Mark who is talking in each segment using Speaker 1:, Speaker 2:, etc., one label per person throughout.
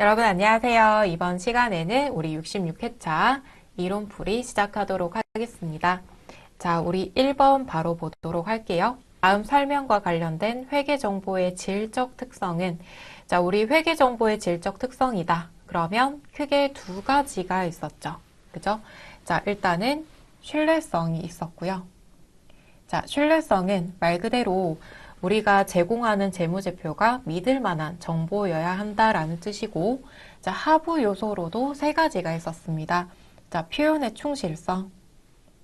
Speaker 1: 여러분 안녕하세요. 이번 시간에는 우리 66회차 이론풀이 시작하도록 하겠습니다. 자, 우리 1번 바로 보도록 할게요. 다음 설명과 관련된 회계정보의 질적 특성은, 자, 우리 회계정보의 질적 특성이다. 그러면 크게 두 가지가 있었죠. 그죠? 자, 일단은 신뢰성이 있었고요. 자, 신뢰성은 말 그대로 우리가 제공하는 재무제표가 믿을 만한 정보여야 한다라는 뜻이고, 자, 하부 요소로도 세 가지가 있었습니다. 자, 표현의 충실성,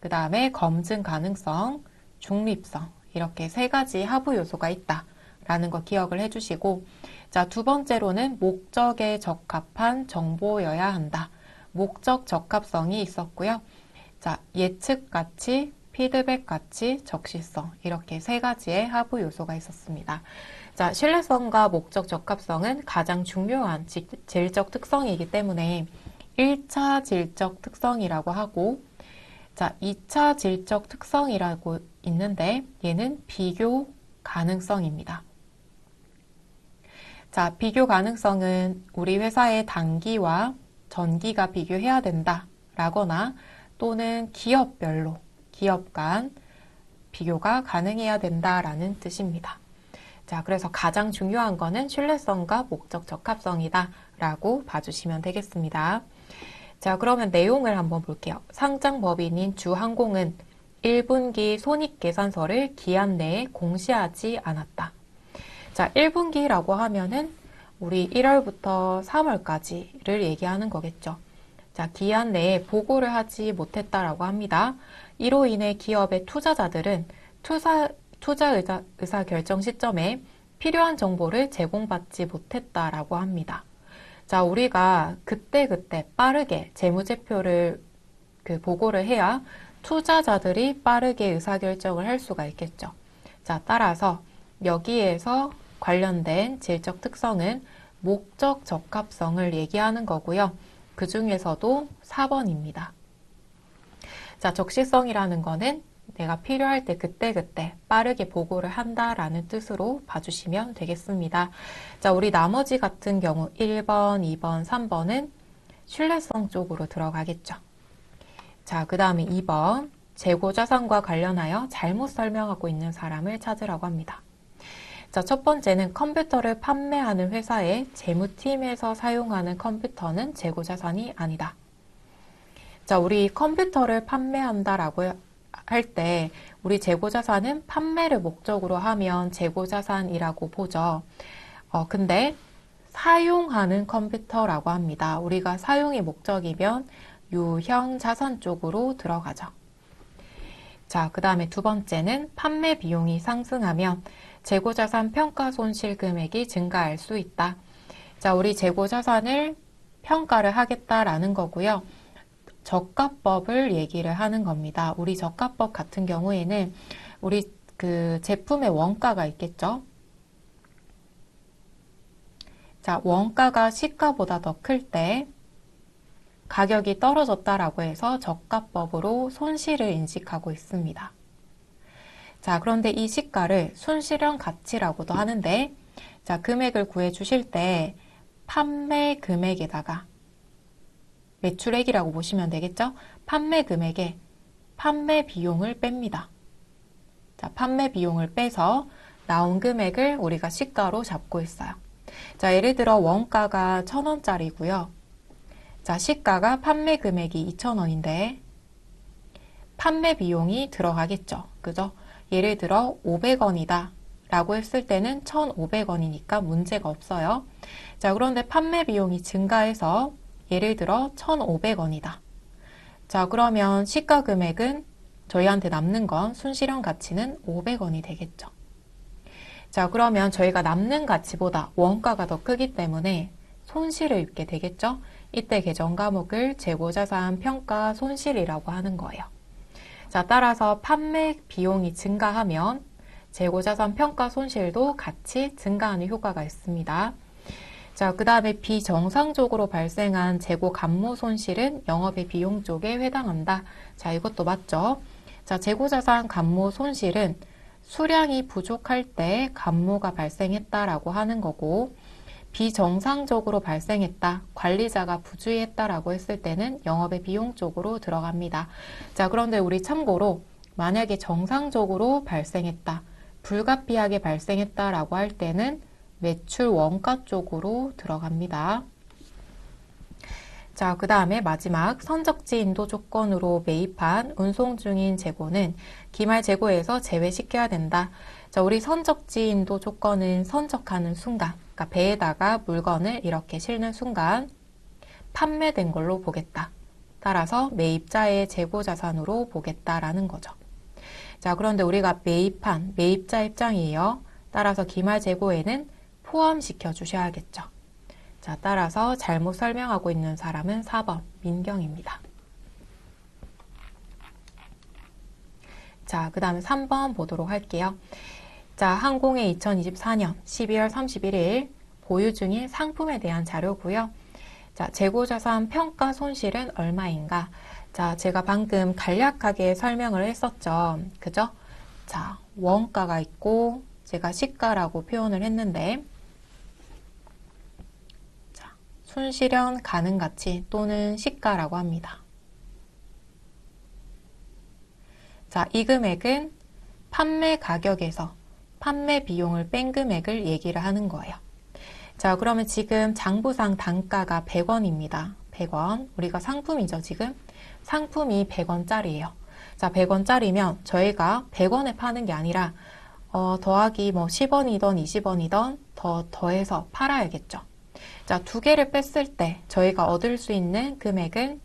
Speaker 1: 그 다음에 검증 가능성, 중립성, 이렇게 세 가지 하부 요소가 있다라는 거 기억을 해주시고, 자, 두 번째로는 목적에 적합한 정보여야 한다. 목적 적합성이 있었고요. 자, 예측 가치, 피드백 가치, 적시성, 이렇게 세 가지의 하부 요소가 있었습니다. 자, 신뢰성과 목적 적합성은 가장 중요한 질적 특성이기 때문에 1차 질적 특성이라고 하고, 자, 2차 질적 특성이라고 있는데 얘는 비교 가능성입니다. 자, 비교 가능성은 우리 회사의 단기와 전기가 비교해야 된다 라거나 또는 기업별로 기업 간 비교가 가능해야 된다라는 뜻입니다. 자, 그래서 가장 중요한 거는 신뢰성과 목적 적합성이다 라고 봐주시면 되겠습니다. 자, 그러면 내용을 한번 볼게요. 상장법인인 주항공은 1분기 손익계산서를 기한 내에 공시하지 않았다. 자, 1분기라고 하면은 우리 1월부터 3월까지를 얘기하는 거겠죠. 자, 기한 내에 보고를 하지 못했다라고 합니다. 이로 인해 기업의 투자자들은 투자 의사 결정 시점에 필요한 정보를 제공받지 못했다라고 합니다. 자, 우리가 그때그때 빠르게 재무제표를 보고를 해야 투자자들이 빠르게 의사결정을 할 수가 있겠죠. 자, 따라서 여기에서 관련된 질적 특성은 목적 적합성을 얘기하는 거고요. 그 중에서도 4번입니다. 자, 적시성이라는 거는 내가 필요할 때 그때그때 빠르게 보고를 한다라는 뜻으로 봐주시면 되겠습니다. 자, 우리 나머지 같은 경우 1번, 2번, 3번은 신뢰성 쪽으로 들어가겠죠. 자, 그 다음에 2번, 재고자산과 관련하여 잘못 설명하고 있는 사람을 찾으라고 합니다. 자, 첫 번째는 컴퓨터를 판매하는 회사의 재무팀에서 사용하는 컴퓨터는 재고자산이 아니다. 자, 우리 컴퓨터를 판매한다라고 할 때 우리 재고자산은 판매를 목적으로 하면 재고자산이라고 보죠. 근데 사용하는 컴퓨터라고 합니다. 우리가 사용이 목적이면 유형 자산 쪽으로 들어가죠. 자, 그 다음에 두 번째는 판매 비용이 상승하면 재고자산 평가 손실 금액이 증가할 수 있다. 자, 우리 재고자산을 평가를 하겠다라는 거고요. 저가법을 얘기를 하는 겁니다. 우리 저가법 같은 경우에는 우리 그 제품의 원가가 있겠죠. 자, 원가가 시가보다 더 클 때 가격이 떨어졌다라고 해서 저가법으로 손실을 인식하고 있습니다. 자, 그런데 이 시가를 순실현 가치라고도 하는데, 자, 금액을 구해 주실 때 판매 금액에다가 매출액이라고 보시면 되겠죠? 판매 금액에 판매 비용을 뺍니다. 자, 판매 비용을 빼서 나온 금액을 우리가 시가로 잡고 있어요. 자, 예를 들어 원가가 1,000원짜리고요. 자, 시가가 판매 금액이 2,000원인데 판매 비용이 들어가겠죠. 그죠? 예를 들어 500원이다 라고 했을 때는 1,500원이니까 문제가 없어요. 자, 그런데 판매 비용이 증가해서 예를 들어 1,500원이다. 자, 그러면 시가 금액은 저희한테 남는 건 순실현 가치는 500원이 되겠죠. 자, 그러면 저희가 남는 가치보다 원가가 더 크기 때문에 손실을 입게 되겠죠. 이때 계정 과목을 재고자산 평가 손실이라고 하는 거예요. 자, 따라서 판매 비용이 증가하면 재고자산 평가 손실도 같이 증가하는 효과가 있습니다. 자, 그 다음에 비정상적으로 발생한 재고 감모 손실은 영업의 비용 쪽에 해당한다. 자, 이것도 맞죠? 자, 재고자산 감모 손실은 수량이 부족할 때 감모가 발생했다라고 하는 거고, 비정상적으로 발생했다, 관리자가 부주의했다라고 했을 때는 영업의 비용 쪽으로 들어갑니다. 자, 그런데 우리 참고로 만약에 정상적으로 발생했다, 불가피하게 발생했다라고 할 때는 매출 원가 쪽으로 들어갑니다. 자, 그 다음에 마지막 선적지 인도 조건으로 매입한 운송 중인 재고는 기말 재고에서 제외시켜야 된다. 자, 우리 선적지 인도 조건은 선적하는 순간, 그러니까 배에다가 물건을 이렇게 실는 순간 판매된 걸로 보겠다. 따라서 매입자의 재고 자산으로 보겠다라는 거죠. 자, 그런데 우리가 매입한 매입자 입장이에요. 따라서 기말 재고에는 포함시켜 주셔야겠죠. 자, 따라서 잘못 설명하고 있는 사람은 4번 민경입니다. 자, 그 다음에 3번 보도록 할게요. 자, 항공의 2024년 12월 31일 보유 중인 상품에 대한 자료고요. 자, 재고자산 평가 손실은 얼마인가? 자, 제가 방금 간략하게 설명을 했었죠. 그죠? 자, 원가가 있고 제가 시가라고 표현을 했는데, 자, 순실현 가능가치 또는 시가라고 합니다. 자, 이 금액은 판매 가격에서 판매 비용을 뺀 금액을 얘기를 하는 거예요. 자, 그러면 지금 장부상 단가가 100원입니다. 100원. 우리가 상품이죠, 지금. 상품이 100원짜리예요. 자, 100원짜리면 저희가 100원에 파는 게 아니라 더하기 뭐 10원이던 20원이던 더해서 팔아야겠죠. 자, 두 개를 뺐을 때 저희가 얻을 수 있는 금액은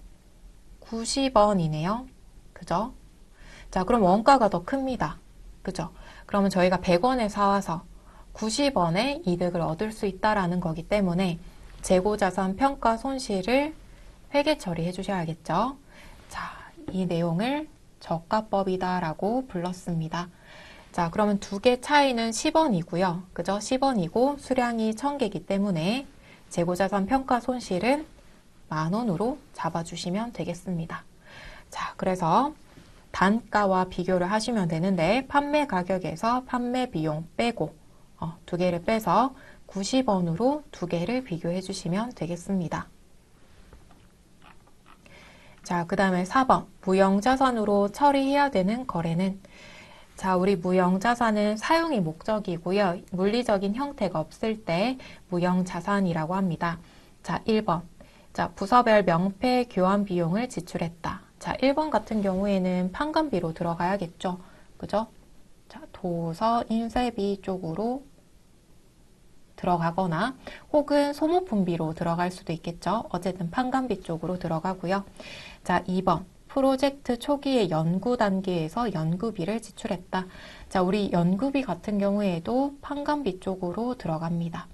Speaker 1: 90원이네요. 그죠? 자, 그럼 원가가 더 큽니다. 그죠? 그러면 저희가 100원에 사와서 90원의 이득을 얻을 수 있다라는 거기 때문에 재고자산 평가 손실을 회계 처리해 주셔야겠죠. 자, 이 내용을 저가법이다라고 불렀습니다. 자, 그러면 두 개 차이는 10원이고요. 그죠? 10원이고 수량이 1000개이기 때문에 재고자산 평가 손실은 10,000원으로 잡아주시면 되겠습니다. 자, 그래서 단가와 비교를 하시면 되는데 판매 가격에서 판매 비용 빼고 두 개를 빼서 90원으로 두 개를 비교해 주시면 되겠습니다. 자, 그 다음에 4번 무형자산으로 처리해야 되는 거래는, 자, 우리 무형자산은 사용이 목적이고요. 물리적인 형태가 없을 때 무형자산이라고 합니다. 자, 1번. 자, 부서별 명패 교환 비용을 지출했다. 자, 1번 같은 경우에는 판관비로 들어가야겠죠. 그죠? 자, 도서 인쇄비 쪽으로 들어가거나 혹은 소모품비로 들어갈 수도 있겠죠. 어쨌든 판관비 쪽으로 들어가고요. 자, 2번. 프로젝트 초기의 연구 단계에서 연구비를 지출했다. 자, 우리 연구비 같은 경우에도 판관비 쪽으로 들어갑니다.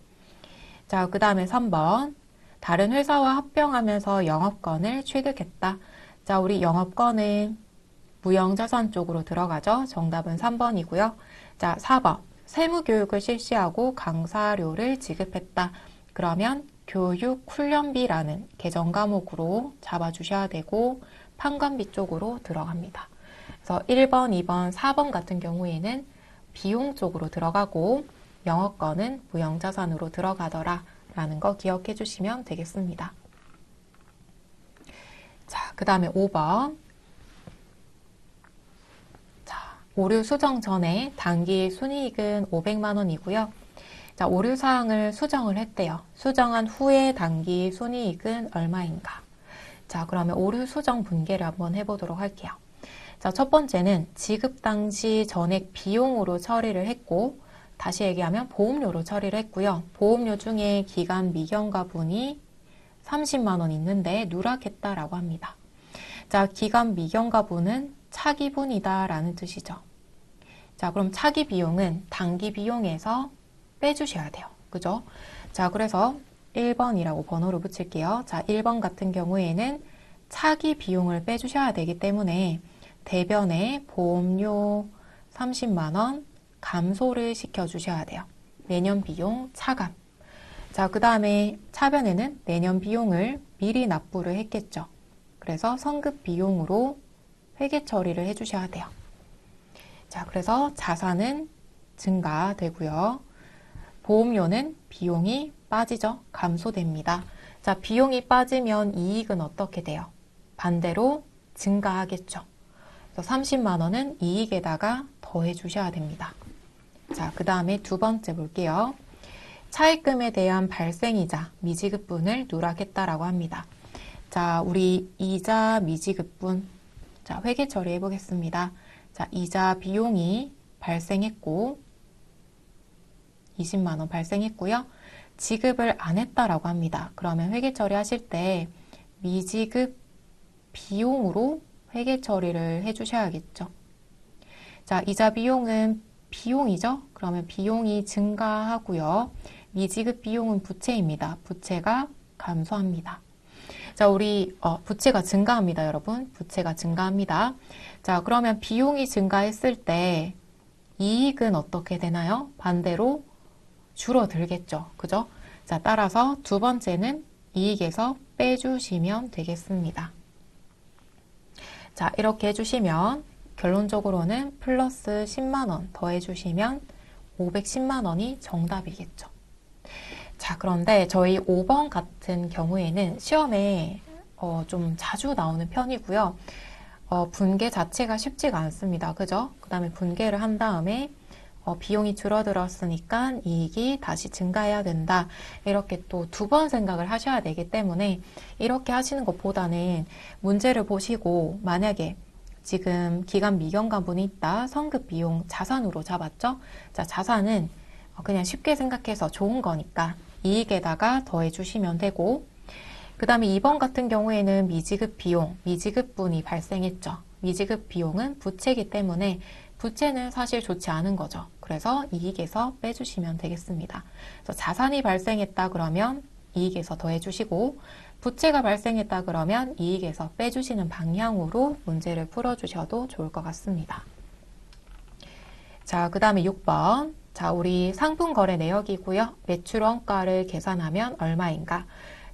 Speaker 1: 자, 그 다음에 3번. 다른 회사와 합병하면서 영업권을 취득했다. 자, 우리 영업권은 무형자산 쪽으로 들어가죠. 정답은 3번이고요. 자, 4번. 세무교육을 실시하고 강사료를 지급했다. 그러면 교육 훈련비라는 개정 과목으로 잡아주셔야 되고 판관비 쪽으로 들어갑니다. 그래서 1번, 2번, 4번 같은 경우에는 비용 쪽으로 들어가고 영업권은 무형자산으로 들어가더라 라는 거 기억해 주시면 되겠습니다. 자, 그 다음에 5번. 오류 수정 전에 단기 순이익은 500만 원이고요. 자, 오류 사항을 수정을 했대요. 수정한 후에 단기 순이익은 얼마인가? 자, 그러면 오류 수정 분개를 한번 해보도록 할게요. 자, 첫 번째는 지급 당시 전액 비용으로 처리를 했고, 다시 얘기하면 보험료로 처리를 했고요. 보험료 중에 기간 미경과분이 30만 원 있는데 누락했다라고 합니다. 자, 기간 미경과분은 차기분이다 라는 뜻이죠. 자, 그럼 차기 비용은 단기 비용에서 빼주셔야 돼요. 그죠? 자, 그래서 1번이라고 번호를 붙일게요. 자, 1번 같은 경우에는 차기 비용을 빼주셔야 되기 때문에 대변에 보험료 30만 원 감소를 시켜주셔야 돼요. 내년 비용 차감. 자, 그 다음에 차변에는 내년 비용을 미리 납부를 했겠죠. 그래서 선급 비용으로 회계 처리를 해주셔야 돼요. 자, 그래서 자산은 증가되고요. 보험료는 비용이 빠지죠? 감소됩니다. 자, 비용이 빠지면 이익은 어떻게 돼요? 반대로 증가하겠죠. 그래서 30만 원은 이익에다가 더해 주셔야 됩니다. 자, 그 다음에 두 번째 볼게요. 차입금에 대한 발생이자 미지급분을 누락했다라고 합니다. 자, 우리 이자 미지급분. 자, 회계 처리해 보겠습니다. 자, 이자 비용이 발생했고, 20만 원 발생했고요. 지급을 안 했다라고 합니다. 그러면 회계 처리하실 때 미지급 비용으로 회계 처리를 해주셔야겠죠. 자, 이자 비용은 비용이죠. 그러면 비용이 증가하고요. 미지급 비용은 부채입니다. 부채가 감소합니다. 자, 우리 부채가 증가합니다, 여러분. 부채가 증가합니다. 자, 그러면 비용이 증가했을 때 이익은 어떻게 되나요? 반대로 줄어들겠죠. 그죠? 자, 따라서 두 번째는 이익에서 빼주시면 되겠습니다. 자, 이렇게 해주시면 결론적으로는 플러스 10만 원 더해주시면 510만 원이 정답이겠죠. 자, 그런데 저희 5번 같은 경우에는 시험에 좀 자주 나오는 편이고요. 분계 자체가 쉽지가 않습니다. 그죠? 그 다음에 분계를 한 다음에 비용이 줄어들었으니까 이익이 다시 증가해야 된다. 이렇게 또 두 번 생각을 하셔야 되기 때문에 이렇게 하시는 것보다는 문제를 보시고 만약에 지금 기간 미경과분이 있다. 선급 비용 자산으로 잡았죠? 자, 자산은 그냥 쉽게 생각해서 좋은 거니까 이익에다가 더해 주시면 되고, 그 다음에 2번 같은 경우에는 미지급 비용, 미지급분이 발생했죠. 미지급 비용은 부채이기 때문에 부채는 사실 좋지 않은 거죠. 그래서 이익에서 빼주시면 되겠습니다. 그래서 자산이 발생했다 그러면 이익에서 더해주시고, 부채가 발생했다 그러면 이익에서 빼주시는 방향으로 문제를 풀어주셔도 좋을 것 같습니다. 자, 그 다음에 6번. 자, 우리 상품거래 내역이고요. 매출 원가를 계산하면 얼마인가?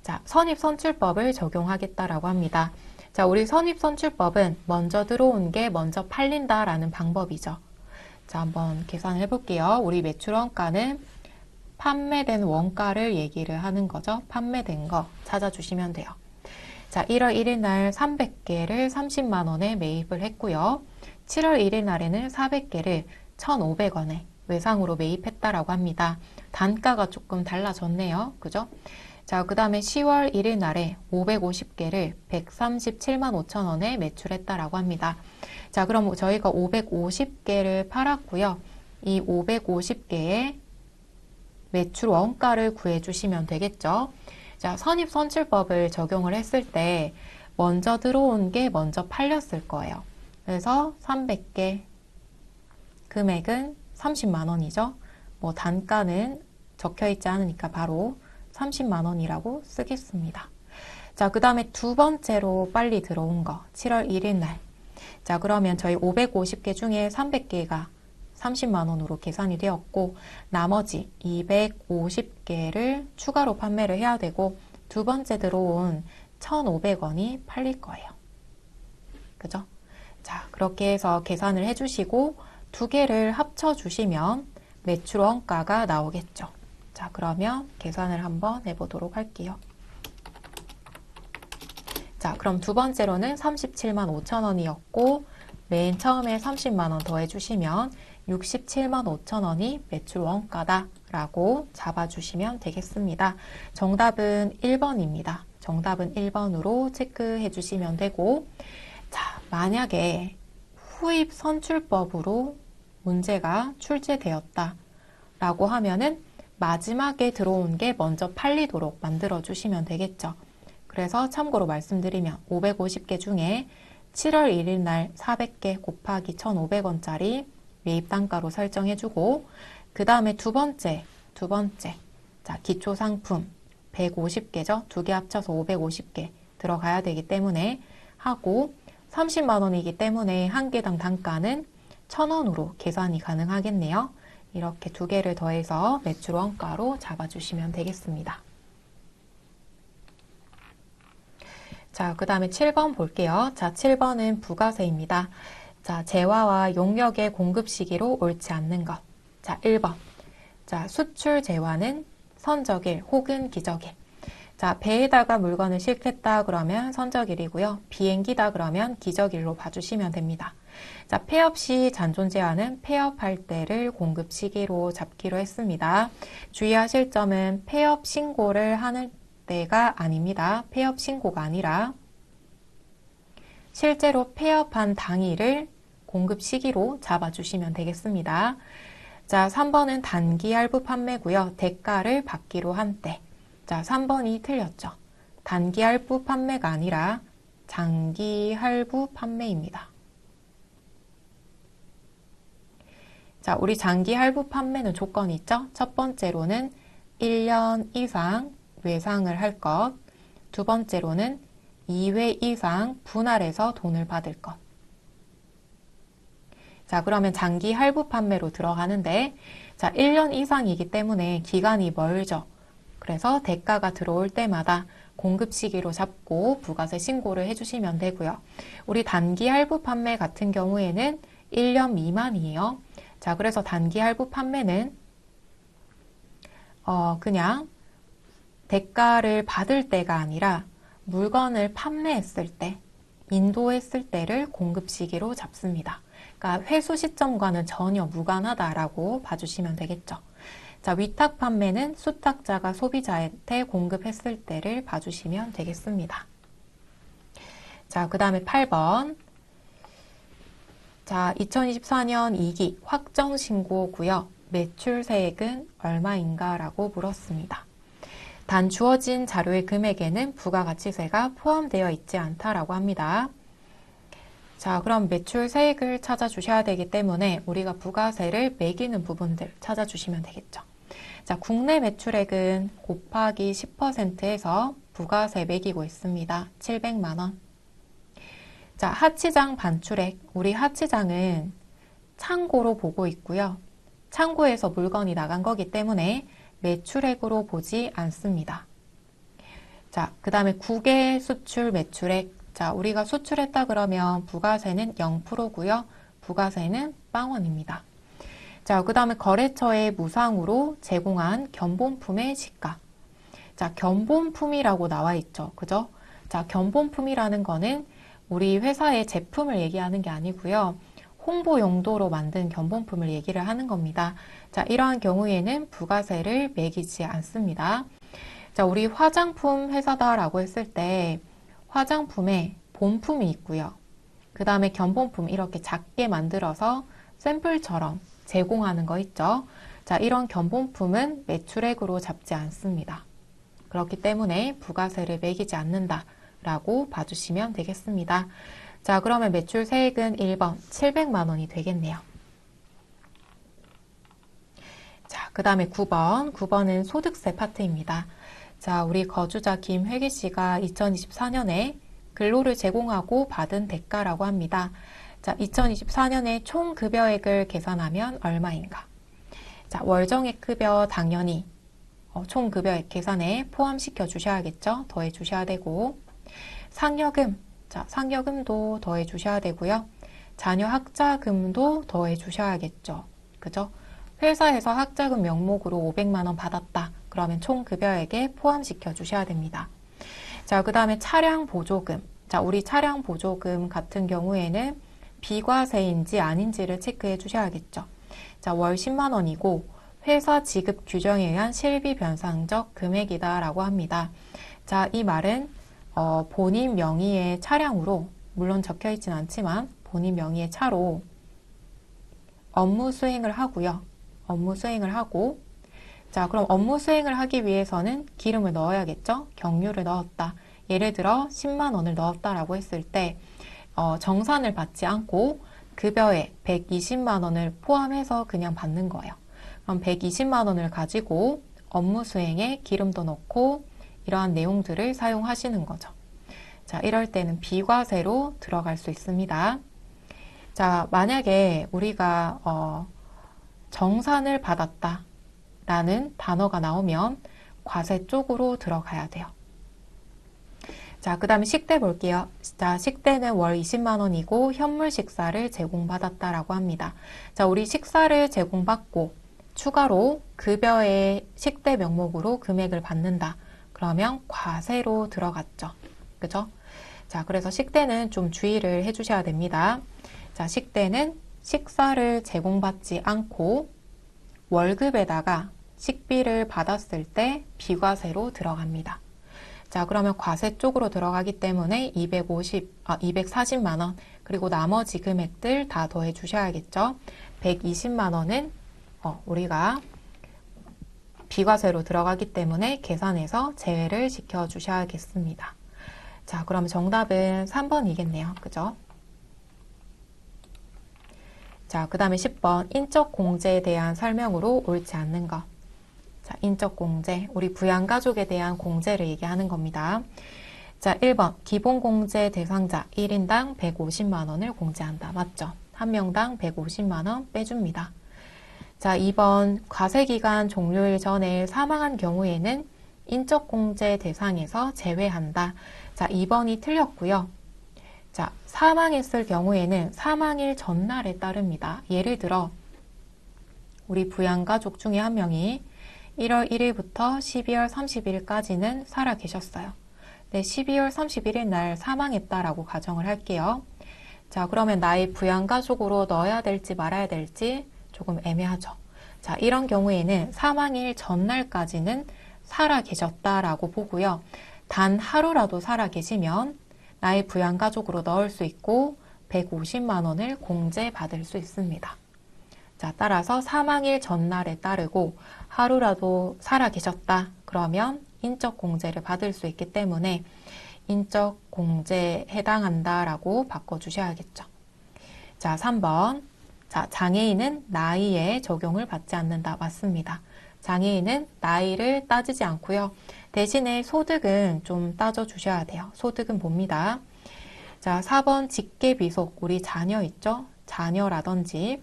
Speaker 1: 자, 선입선출법을 적용하겠다라고 합니다. 자, 우리 선입선출법은 먼저 들어온 게 먼저 팔린다라는 방법이죠. 자, 한번 계산을 해볼게요. 우리 매출 원가는 판매된 원가를 얘기를 하는 거죠. 판매된 거 찾아주시면 돼요. 자, 1월 1일 날 300개를 30만 원에 매입을 했고요. 7월 1일 날에는 400개를 1,500원에 외상으로 매입했다라고 합니다. 단가가 조금 달라졌네요. 그죠? 자, 그 다음에 10월 1일 날에 550개를 137만 5천 원에 매출했다라고 합니다. 자, 그럼 저희가 550개를 팔았고요. 이 550개의 매출 원가를 구해주시면 되겠죠. 자, 선입선출법을 적용을 했을 때 먼저 들어온 게 먼저 팔렸을 거예요. 그래서 300개 금액은 30만 원이죠. 뭐 단가는 적혀있지 않으니까 바로 30만 원이라고 쓰겠습니다. 자, 그 다음에 두 번째로 빨리 들어온 거 7월 1일 날. 자, 그러면 저희 550개 중에 300개가 30만 원으로 계산이 되었고 나머지 250개를 추가로 판매를 해야 되고 두 번째 들어온 1,500원이 팔릴 거예요. 그죠? 자, 그렇게 해서 계산을 해주시고 두 개를 합쳐주시면 매출 원가가 나오겠죠. 자, 그러면 계산을 한번 해보도록 할게요. 자, 그럼 두 번째로는 37만 5천 원이었고 맨 처음에 30만 원 더해주시면 67만 5천 원이 매출 원가다 라고 잡아주시면 되겠습니다. 정답은 1번입니다. 정답은 1번으로 체크해 주시면 되고, 자, 만약에 후입 선출법으로 문제가 출제되었다 라고 하면은 마지막에 들어온 게 먼저 팔리도록 만들어 주시면 되겠죠. 그래서 참고로 말씀드리면 550개 중에 7월 1일 날 400개 곱하기 1,500원짜리 매입 단가로 설정해주고, 그 다음에 두 번째, 자, 기초 상품 150개죠. 두 개 합쳐서 550개 들어가야 되기 때문에 하고, 30만 원이기 때문에 한 개당 단가는 1,000원으로 계산이 가능하겠네요. 이렇게 두 개를 더해서 매출 원가로 잡아주시면 되겠습니다. 자, 그 다음에 7번 볼게요. 자, 7번은 부가세입니다. 자, 재화와 용역의 공급 시기로 옳지 않는 것. 자, 1번. 자, 수출 재화는 선적일 혹은 기적일. 자, 배에다가 물건을 싣겠다 그러면 선적일이고요. 비행기다 그러면 기적일로 봐주시면 됩니다. 자, 폐업 시 잔존 제한은 폐업할 때를 공급 시기로 잡기로 했습니다. 주의하실 점은 폐업 신고를 하는 때가 아닙니다. 폐업 신고가 아니라 실제로 폐업한 당일을 공급 시기로 잡아주시면 되겠습니다. 자, 3번은 단기 할부 판매고요. 대가를 받기로 한 때. 자, 3번이 틀렸죠. 단기 할부 판매가 아니라 장기 할부 판매입니다. 자, 우리 장기 할부 판매는 조건이 있죠. 첫 번째로는 1년 이상 외상을 할 것. 두 번째로는 2회 이상 분할해서 돈을 받을 것. 자, 그러면 장기 할부 판매로 들어가는데, 자, 1년 이상이기 때문에 기간이 멀죠. 그래서 대가가 들어올 때마다 공급 시기로 잡고 부가세 신고를 해주시면 되고요. 우리 단기 할부 판매 같은 경우에는 1년 미만이에요. 자, 그래서 단기 할부 판매는 그냥 대가를 받을 때가 아니라 물건을 판매했을 때, 인도했을 때를 공급 시기로 잡습니다. 그러니까 회수 시점과는 전혀 무관하다라고 봐주시면 되겠죠. 자, 위탁 판매는 수탁자가 소비자한테 공급했을 때를 봐주시면 되겠습니다. 자, 그 다음에 8번. 자, 2024년 2기 확정신고고요. 매출세액은 얼마인가? 라고 물었습니다. 단 주어진 자료의 금액에는 부가가치세가 포함되어 있지 않다라고 합니다. 자, 그럼 매출세액을 찾아주셔야 되기 때문에 우리가 부가세를 매기는 부분들 찾아주시면 되겠죠. 자, 국내 매출액은 곱하기 10%에서 부가세 매기고 있습니다. 700만 원. 자, 하치장 반출액. 우리 하치장은 창고로 보고 있고요. 창고에서 물건이 나간 거기 때문에 매출액으로 보지 않습니다. 자, 그 다음에 국외 수출 매출액. 자, 우리가 수출했다 그러면 부가세는 0%고요. 부가세는 0원입니다. 자, 그 다음에 거래처에 무상으로 제공한 견본품의 시가. 자, 견본품이라고 나와 있죠. 그죠? 자, 견본품이라는 거는 우리 회사의 제품을 얘기하는 게 아니고요. 홍보 용도로 만든 견본품을 얘기를 하는 겁니다. 자, 이러한 경우에는 부가세를 매기지 않습니다. 자, 우리 화장품 회사다라고 했을 때 화장품에 본품이 있고요. 그 다음에 견본품 이렇게 작게 만들어서 샘플처럼 제공하는 거 있죠. 자, 이런 견본품은 매출액으로 잡지 않습니다. 그렇기 때문에 부가세를 매기지 않는다라고 봐주시면 되겠습니다. 자, 그러면 매출세액은 1번 700만 원이 되겠네요. 자, 그 다음에 9번. 9번은 소득세 파트입니다. 자, 우리 거주자 김회기 씨가 2024년에 근로를 제공하고 받은 대가라고 합니다. 자, 2024년에 총 급여액을 계산하면 얼마인가? 자, 월정액 급여 당연히 총 급여액 계산에 포함시켜 주셔야겠죠? 더해 주셔야 되고, 상여금, 자, 상여금도 더해 주셔야 되고요. 자녀 학자금도 더해 주셔야겠죠? 그죠? 회사에서 학자금 명목으로 500만 원 받았다. 그러면 총 급여액에 포함시켜 주셔야 됩니다. 자, 그 다음에 차량 보조금. 자, 우리 차량 보조금 같은 경우에는 비과세인지 아닌지를 체크해 주셔야겠죠. 자, 월 10만 원이고 회사 지급 규정에 의한 실비 변상적 금액이다라고 합니다. 자, 이 말은 본인 명의의 차량으로, 물론 적혀 있진 않지만 본인 명의의 차로 업무 수행을 하고요. 업무 수행을 하고, 자, 그럼 업무 수행을 하기 위해서는 기름을 넣어야겠죠? 경유를 넣었다. 예를 들어 10만 원을 넣었다라고 했을 때 정산을 받지 않고 급여에 120만 원을 포함해서 그냥 받는 거예요. 그럼 120만 원을 가지고 업무 수행에 기름도 넣고 이러한 내용들을 사용하시는 거죠. 자, 이럴 때는 비과세로 들어갈 수 있습니다. 자, 만약에 우리가 정산을 받았다 라는 단어가 나오면 과세 쪽으로 들어가야 돼요. 자, 그 다음에 식대 볼게요. 자, 식대는 월 20만 원이고 현물 식사를 제공받았다라고 합니다. 자, 우리 식사를 제공받고 추가로 급여의 식대 명목으로 금액을 받는다. 그러면 과세로 들어갔죠. 그죠? 자, 그래서 식대는 좀 주의를 해주셔야 됩니다. 자, 식대는 식사를 제공받지 않고 월급에다가 식비를 받았을 때 비과세로 들어갑니다. 자, 그러면 과세 쪽으로 들어가기 때문에 240만 원, 그리고 나머지 금액들 다 더해 주셔야겠죠. 120만 원은 우리가 비과세로 들어가기 때문에 계산해서 제외를 시켜 주셔야겠습니다. 자, 그럼 정답은 3번이겠네요. 그죠? 자, 그 다음에 10번 인적 공제에 대한 설명으로 옳지 않는 것. 자, 인적 공제, 우리 부양가족에 대한 공제를 얘기하는 겁니다. 자, 1번 기본 공제 대상자 1인당 150만 원을 공제한다. 맞죠? 한 명당 150만 원 빼줍니다. 자, 2번 과세기간 종료일 전에 사망한 경우에는 인적 공제 대상에서 제외한다. 자, 2번이 틀렸고요. 자, 사망했을 경우에는 사망일 전날에 따릅니다. 예를 들어 우리 부양가족 중에 한 명이 1월 1일부터 12월 30일까지는 살아 계셨어요. 네, 12월 31일 날 사망했다라고 가정을 할게요. 자, 그러면 나의 부양가족으로 넣어야 될지 말아야 될지 조금 애매하죠. 자, 이런 경우에는 사망일 전날까지는 살아 계셨다라고 보고요. 단 하루라도 살아 계시면 나의 부양가족으로 넣을 수 있고 150만 원을 공제받을 수 있습니다. 자, 따라서 사망일 전날에 따르고 하루라도 살아 계셨다. 그러면 인적 공제를 받을 수 있기 때문에 인적 공제에 해당한다라고 바꿔주셔야겠죠. 자, 3번. 자, 장애인은 나이에 적용을 받지 않는다. 맞습니다. 장애인은 나이를 따지지 않고요. 대신에 소득은 좀 따져주셔야 돼요. 소득은 봅니다. 자, 4번 직계비속, 우리 자녀 있죠? 자녀라든지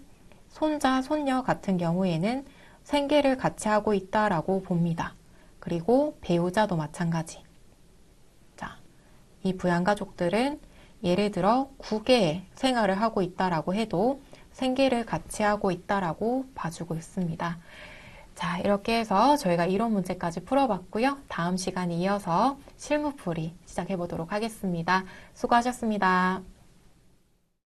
Speaker 1: 손자, 손녀 같은 경우에는 생계를 같이 하고 있다라고 봅니다. 그리고 배우자도 마찬가지. 자, 이 부양가족들은 예를 들어 국외에 생활을 하고 있다라고 해도 생계를 같이 하고 있다라고 봐주고 있습니다. 자, 이렇게 해서 저희가 이론 문제까지 풀어봤고요. 다음 시간에 이어서 실무풀이 시작해 보도록 하겠습니다. 수고하셨습니다.